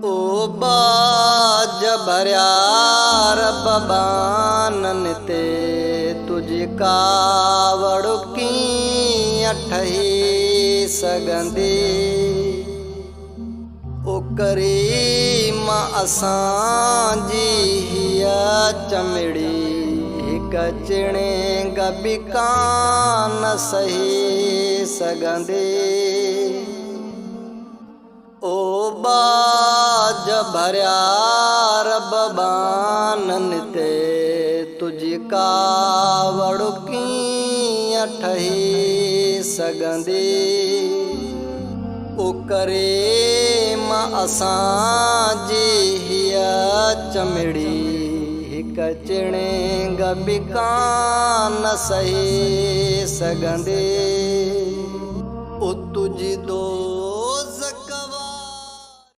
ओ बाज भरिया रब बानन ते तुझी कावड़ कीअं ठही सघंदी। ओ करीम असांजी हीअ चमड़ी हिक चिणे बि कान सही सघंदी। ओ बाज भरिया रब बानन ते तुझी कावड़ कीअं ठही सघंदी। ओ करीम असांजी हीअ चमड़ी हिक चिणे बि कान सही सघंदी। ओ तुझी दो